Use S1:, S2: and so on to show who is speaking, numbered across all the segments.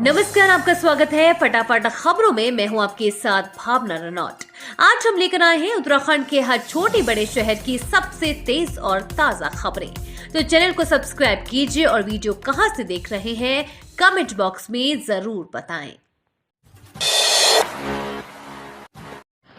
S1: नमस्कार, आपका स्वागत है फटाफट खबरों में। मैं हूं आपके साथ भावना रनौट। आज हम लेकर आए हैं उत्तराखंड के हर छोटे बड़े शहर की सबसे तेज और ताजा खबरें। तो चैनल को सब्सक्राइब कीजिए और वीडियो कहां से देख रहे हैं कमेंट बॉक्स में जरूर बताएं।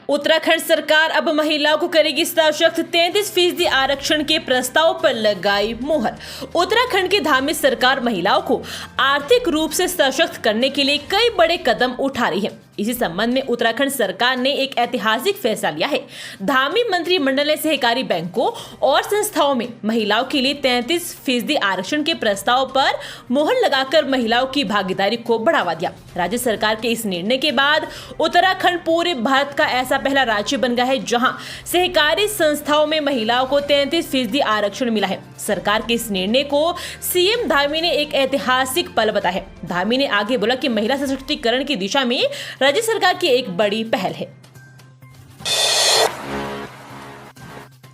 S2: उत्तराखंड सरकार अब महिलाओं को करेगी सशक्त। 33% आरक्षण के प्रस्ताव पर लगाई मुहर। उत्तराखंड की धामी सरकार महिलाओं को आर्थिक रूप से सशक्त करने के लिए कई बड़े कदम उठा रही है। इसी संबंध में उत्तराखंड सरकार ने एक ऐतिहासिक फैसला लिया है। धामी मंत्रिमंडल ने सहकारी बैंकों और संस्थाओं में महिलाओं के लिए 33% आरक्षण के प्रस्ताव पर मुहर लगाकर महिलाओं की भागीदारी को बढ़ावा दिया। राज्य सरकार के इस निर्णय के बाद उत्तराखंड पूरे भारत का ऐसा पहला राज्य बन गया है जहां सहकारी संस्थाओं में महिलाओं को 33% आरक्षण मिला है। सरकार के इस निर्णय को सीएम धामी ने एक ऐतिहासिक पल बताया है। धामी ने आगे बोला कि महिला सशक्तिकरण की दिशा में राज्य सरकार की एक बड़ी पहल है।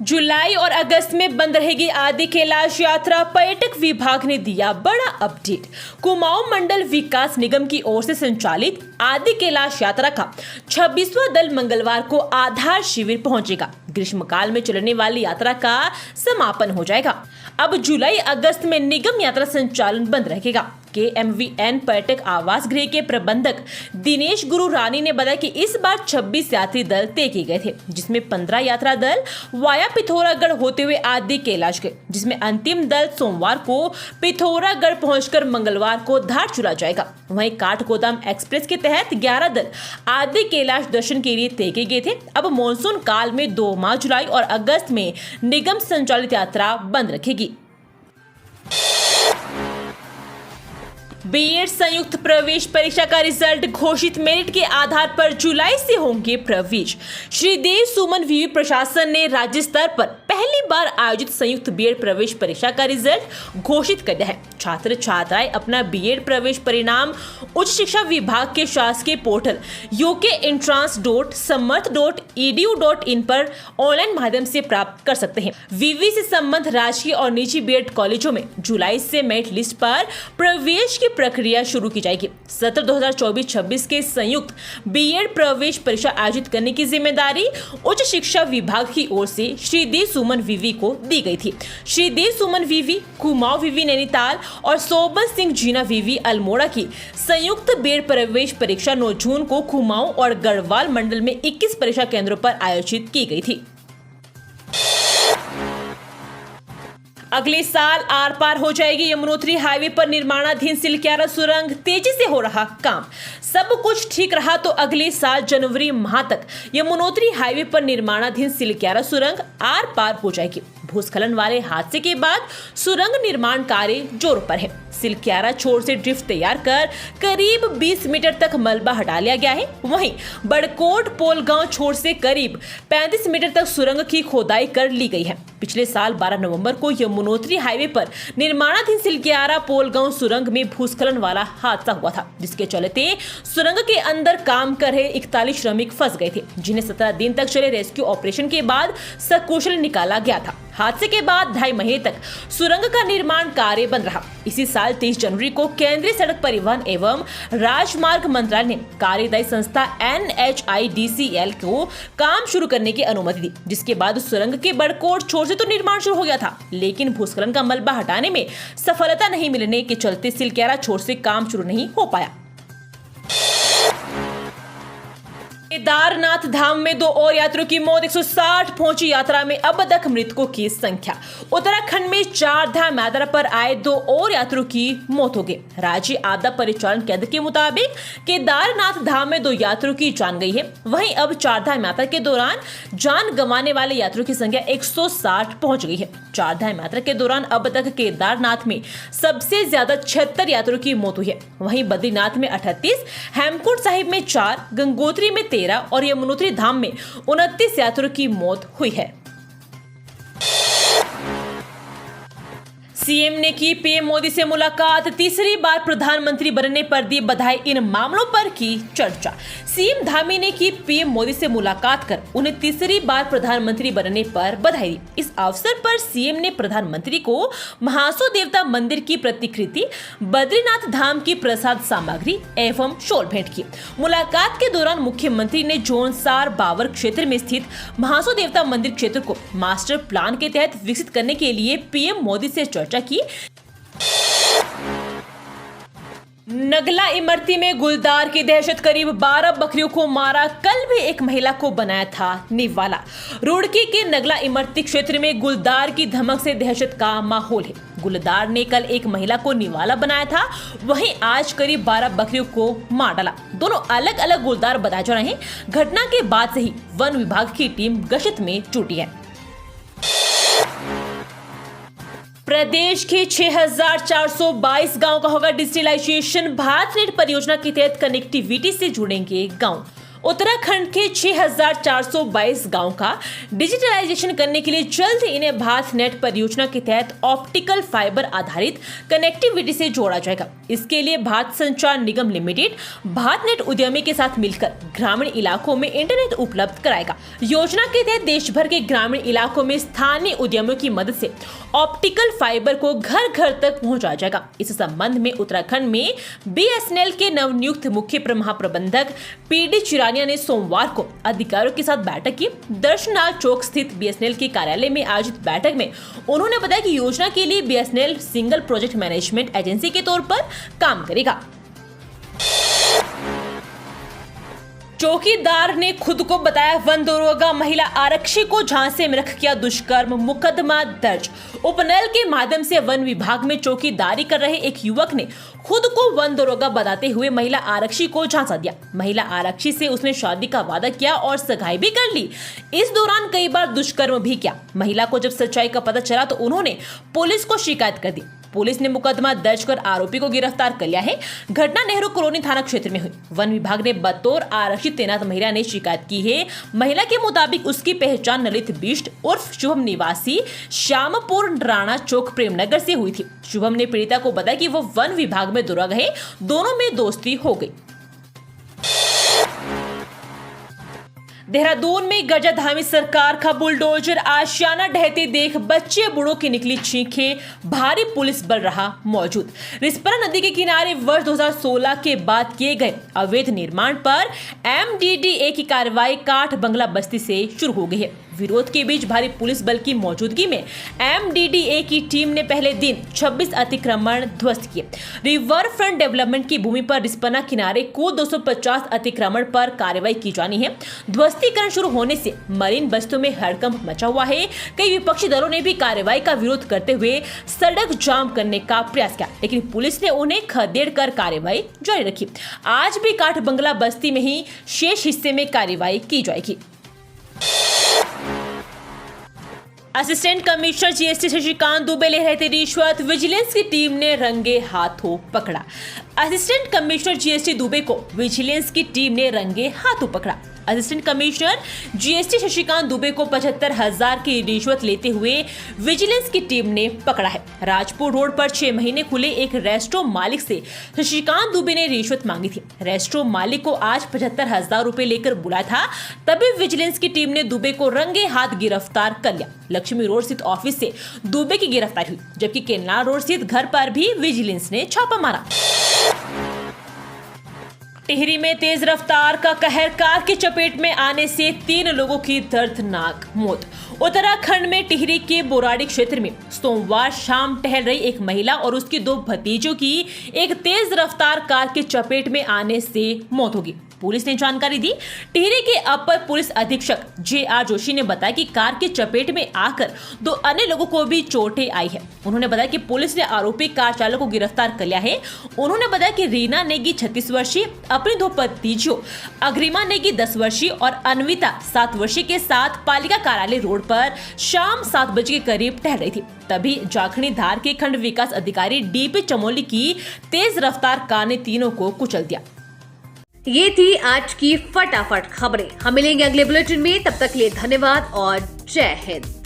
S2: जुलाई और अगस्त में बंद रहेगी आदि कैलाश यात्रा। पर्यटक विभाग ने दिया बड़ा अपडेट। कुमाऊं मंडल विकास निगम की ओर से संचालित आदि कैलाश यात्रा का 26वां दल मंगलवार को आधार शिविर पहुंचेगा। ग्रीष्मकाल में चलने वाली यात्रा का समापन हो जाएगा। अब जुलाई अगस्त में निगम यात्रा संचालन बंद रहेगा। KMVN पर्यटक आवास गृह के प्रबंधक दिनेश गुरु रानी ने बताया कि इस बार 26 यात्री दल तय किए गए थे, जिसमें 15 यात्रा दल वाया पिथौरागढ़ होते हुए आदि कैलाश गए, जिसमें अंतिम दल सोमवार को पिथौरागढ़ पहुंचकर मंगलवार को धारचूला जाएगा। वहीं काठगोदाम एक्सप्रेस के तहत 11 दल आदि कैलाश दर्शन के लिए तय किए गए थे। अब मानसून काल में 2 माह जुलाई और अगस्त में निगम संचालित यात्रा बंद रखेगी। बीएड संयुक्त प्रवेश परीक्षा का रिजल्ट घोषित। मेरिट के आधार पर जुलाई से होंगे प्रवेश। श्रीदेव सुमन विवि प्रशासन ने राज्य स्तर पर पहली बार आयोजित संयुक्त बीएड प्रवेश परीक्षा का रिजल्ट घोषित कर दिया है। छात्र छात्राएं अपना बीएड प्रवेश परिणाम उच्च शिक्षा विभाग के शासकीय पोर्टल ukentrance.samarth.edu.in पर ऑनलाइन माध्यम से प्राप्त कर सकते हैं। विवि से संबंध राजकीय और निजी बीएड कॉलेजों में जुलाई से मेरिट लिस्ट पर प्रवेश की प्रक्रिया शुरू की जाएगी। सत्र 2024-26 के संयुक्त बीएड प्रवेश परीक्षा आयोजित करने की जिम्मेदारी उच्च शिक्षा विभाग की ओर से श्रीदेव सुमन विवि को दी गई थी। श्रीदेव सुमन विवि, कुमाऊं विवि नैनीताल और सोबत सिंह जीना विवि अल्मोड़ा की संयुक्त बीएड प्रवेश परीक्षा 9 जून को कुमाऊं और गढ़वाल मंडल में 21 परीक्षा केंद्रों पर आयोजित की गई थी। अगले साल आर पार हो जाएगी यमुनोत्री हाईवे पर निर्माणाधीन सिलक्यारा सुरंग। तेजी से हो रहा काम। सब कुछ ठीक रहा तो अगले साल जनवरी माह तक यमुनोत्री हाईवे पर निर्माणाधीन सिलक्यारा सुरंग आर पार हो जाएगी। भूस्खलन वाले हादसे के बाद सुरंग निर्माण कार्य जोरों पर है। सिलक्यारा छोर से ड्रिफ्ट तैयार कर करीब 20 मीटर तक मलबा हटा लिया गया है। वहीं बड़कोट पोल गांव छोर से करीब 35 मीटर तक सुरंग की खोदाई कर ली गई है। पिछले साल 12 नवंबर को यमुनोत्री हाईवे पर निर्माणाधीन सिलक्यारा पोल गांव सुरंग में भूस्खलन वाला हादसा हुआ था, जिसके चलते सुरंग के अंदर काम कर रहे 41 श्रमिक फंस गए थे, जिन्हें 17 दिन तक चले रेस्क्यू ऑपरेशन के बाद सकुशल निकाला गया था। हादसे के बाद 2.5 महीने तक सुरंग का निर्माण कार्य बंद रहा। इसी साल 23 जनवरी को केंद्रीय सड़क परिवहन एवं राजमार्ग मंत्रालय ने कार्यदायी संस्था NHIDCL को काम शुरू करने की अनुमति दी, जिसके बाद सुरंग के बड़कोट छोर से तो निर्माण शुरू हो गया था, लेकिन भूस्खलन का मलबा हटाने में सफलता नहीं मिलने के चलते सिलक्यारा छोर से काम शुरू नहीं हो पाया। केदारनाथ धाम में 2 और यात्रियों की मौत। 160 पहुंची यात्रा में अब तक मृतकों की संख्या। उत्तराखंड में 4 धाम यात्रा पर आए 2 और यात्रियों की मौत हो गई। राज्य आपदा परिचालन केंद्र के मुताबिक केदारनाथ धाम में 2 यात्रियों की जान गई है। वहीं अब 4 धाम यात्रा के दौरान जान गंवाने वाले यात्रियों की संख्या 160 पहुंच गई है। 4 धाम यात्रा के दौरान अब तक केदारनाथ में सबसे ज्यादा 76 यात्रियों की मौत हुई है। वहीं बद्रीनाथ में 38, हेमकुंड साहिब में 4, गंगोत्री में 13 और यमुनोत्री धाम में 29 यात्रियों की मौत हुई है। सीएम ने की पीएम मोदी से मुलाकात, तीसरी बार प्रधानमंत्री बनने पर दी बधाई, इन मामलों पर की चर्चा। सीएम धामी ने की पीएम मोदी से मुलाकात कर उन्हें तीसरी बार प्रधानमंत्री बनने पर बधाई दी। इस अवसर पर सीएम ने प्रधानमंत्री को महासू देवता मंदिर की प्रतिकृति, बद्रीनाथ धाम की प्रसाद सामग्री एवं शॉल भेंट की। मुलाकात के दौरान मुख्यमंत्री ने जोनसार बावर क्षेत्र में स्थित महासू देवता मंदिर क्षेत्र को मास्टर प्लान के तहत विकसित करने के लिए पीएम मोदी से चर्चा की। नगला इमरती में गुलदार की दहशत, करीब 12 बकरियों को मारा, कल भी एक महिला को बनाया था निवाला। रुड़की के नगला इमरती क्षेत्र में गुलदार की धमक से दहशत का माहौल है। गुलदार ने कल एक महिला को निवाला बनाया था, वहीं आज करीब 12 बकरियों को मार डाला। दोनों अलग अलग गुलदार बताए जा रहे हैं। घटना के बाद से ही वन विभाग की टीम गश्त में जुटी है। प्रदेश के 6,422 गांव का होगा डिजिटलाइजेशन। भारत नेट परियोजना के तहत कनेक्टिविटी से जुड़ेंगे गांव। उत्तराखंड के 6,422 गांव का डिजिटलाइजेशन करने के लिए जल्द ही इन्हें भारत नेट परियोजना के तहत ऑप्टिकल फाइबर आधारित कनेक्टिविटी से जोड़ा जाएगा। इसके लिए भारत संचार निगम लिमिटेड भारत नेट उद्यमी के साथ मिलकर ग्रामीण इलाकों में इंटरनेट उपलब्ध कराएगा। योजना के तहत देश भर के ग्रामीण इलाकों में स्थानीय उद्यमियों की मदद से ऑप्टिकल फाइबर को घर घर तक पहुंचाया जाएगा। इस संबंध में उत्तराखंड में बीएसएनएल के नवनियुक्त मुख्य महाप्रबंधक पीडी चिरानिया ने सोमवार को अधिकारियों के साथ बैठक की। दर्शनाथ चौक स्थित बीएसएनएल के कार्यालय में आयोजित बैठक में उन्होंने बताया कि योजना के लिए BSNL single project management agency के तौर पर काम करेगा। चौकीदार ने खुद को बताया वन दरोगा, महिला आरक्षी को झांसे में रख किया दुष्कर्म, मुकदमा दर्ज। उपनल के माध्यम से वन विभाग में चौकीदारी कर रहे एक युवक ने खुद को वन दरोगा बताते हुए महिला आरक्षी को झांसा दिया। महिला आरक्षी से उसने शादी का वादा किया और सगाई भी कर ली। इस दौरान कई बार दुष्कर्म भी किया। महिला को जब सच्चाई का पता चला तो उन्होंने पुलिस को शिकायत कर दी। पुलिस ने मुकदमा दर्ज कर आरोपी को गिरफ्तार कर लिया है। घटना नेहरू कॉलोनी थाना क्षेत्र में हुई। वन विभाग ने बतौर आरक्षी तैनात महिला ने शिकायत की है। महिला के मुताबिक उसकी पहचान ललित बिष्ट उर्फ शुभम निवासी श्यामपुर राणा चौक प्रेमनगर से हुई थी। शुभम ने पीड़िता को बताया कि वो वन विभाग में दौरा गए, दोनों में दोस्ती हो गई। देहरादून में गजाधामी सरकार का बुलडोजर, आशियाना ढहते देख बच्चे बूढ़ों की निकली चीखें, भारी पुलिस बल रहा मौजूद। रिस्पना नदी के किनारे वर्ष 2016 के बाद किए गए अवैध निर्माण पर एमडीडीए की कार्रवाई काठ बंगला बस्ती से शुरू हो गई है। विरोध के बीच भारी पुलिस बल की मौजूदगी में एमडीडीए की टीम ने पहले दिन 26 अतिक्रमण ध्वस्त किए। रिवर फ्रंट डेवलपमेंट की भूमि पर रिस्पना किनारे को 250 अतिक्रमण पर कार्रवाई की जानी है। ध्वस्तीकरण शुरू होने से मरीन बस्तियों में हड़कंप मचा हुआ है। कई विपक्षी दलों ने भी कार्रवाई का विरोध करते हुए सड़क जाम करने का प्रयास किया, लेकिन पुलिस ने उन्हें खदेड़ कर कार्रवाई जारी रखी। आज भी काठ बंगला बस्ती में ही शेष हिस्से में कार्रवाई की जाएगी। Assistant commissioner GST Shashikant Dubey ले रहे थे रिश्वत, विजिलेंस की टीम ने रंगे हाथों पकड़ा। असिस्टेंट कमिश्नर जीएसटी दुबे को विजिलेंस की टीम ने रंगे हाथों पकड़ा। Assistant commissioner GST Shashikant Dubey को 75,000 की रिश्वत लेते हुए विजिलेंस की टीम ने पकड़ा है। राजपुर रोड पर 6 महीने खुले एक रेस्टोरेंट मालिक से शशिकांत दुबे ने रिश्वत मांगी थी। रेस्टोरेंट मालिक को आज 75,000 रुपए लेकर बुलाया था, तभी विजिलेंस की टीम ने दुबे को रंगे हाथ गिरफ्तार कर लिया। लक्ष्मी रोड स्थित ऑफिस से दुबे की गिरफ्तारी हुई, जबकि केनला रोड स्थित घर पर भी विजिलेंस ने छापा मारा। टिहरी में तेज रफ्तार का कहर, कार की चपेट में आने से 3 लोगों की दर्दनाक मौत। उत्तराखंड में टिहरी के बोराड़ी क्षेत्र में सोमवार शाम टहल रही एक महिला और उसकी 2 भतीजों की एक तेज रफ्तार कार की चपेट में आने से मौत होगी। पुलिस ने जानकारी दी। टिहरी के अपर पुलिस अधीक्षक JR जोशी ने बताया कि कार की चपेट में आकर 2 अन्य लोगों को भी चोटें आई है। उन्होंने बताया कि पुलिस ने आरोपी कार चालक को गिरफ्तार कर लिया है। उन्होंने बताया कि रीना नेगी 36 वर्षीय अपनी 2 भतीजों अग्रिमा नेगी 10 वर्षीय और अन्विता 7 वर्षीय के साथ पालिका कार्यालय रोड पर शाम 7 बजे के करीब टहल रही थी। तभी जाखनी धार के खंड विकास अधिकारी DP चमोली की तेज रफ्तार कार ने तीनों को कुचल दिया।
S1: ये थी आज की फटाफट खबरें। हम मिलेंगे अगले बुलेटिन में, तब तक के लिए धन्यवाद और जय हिंद।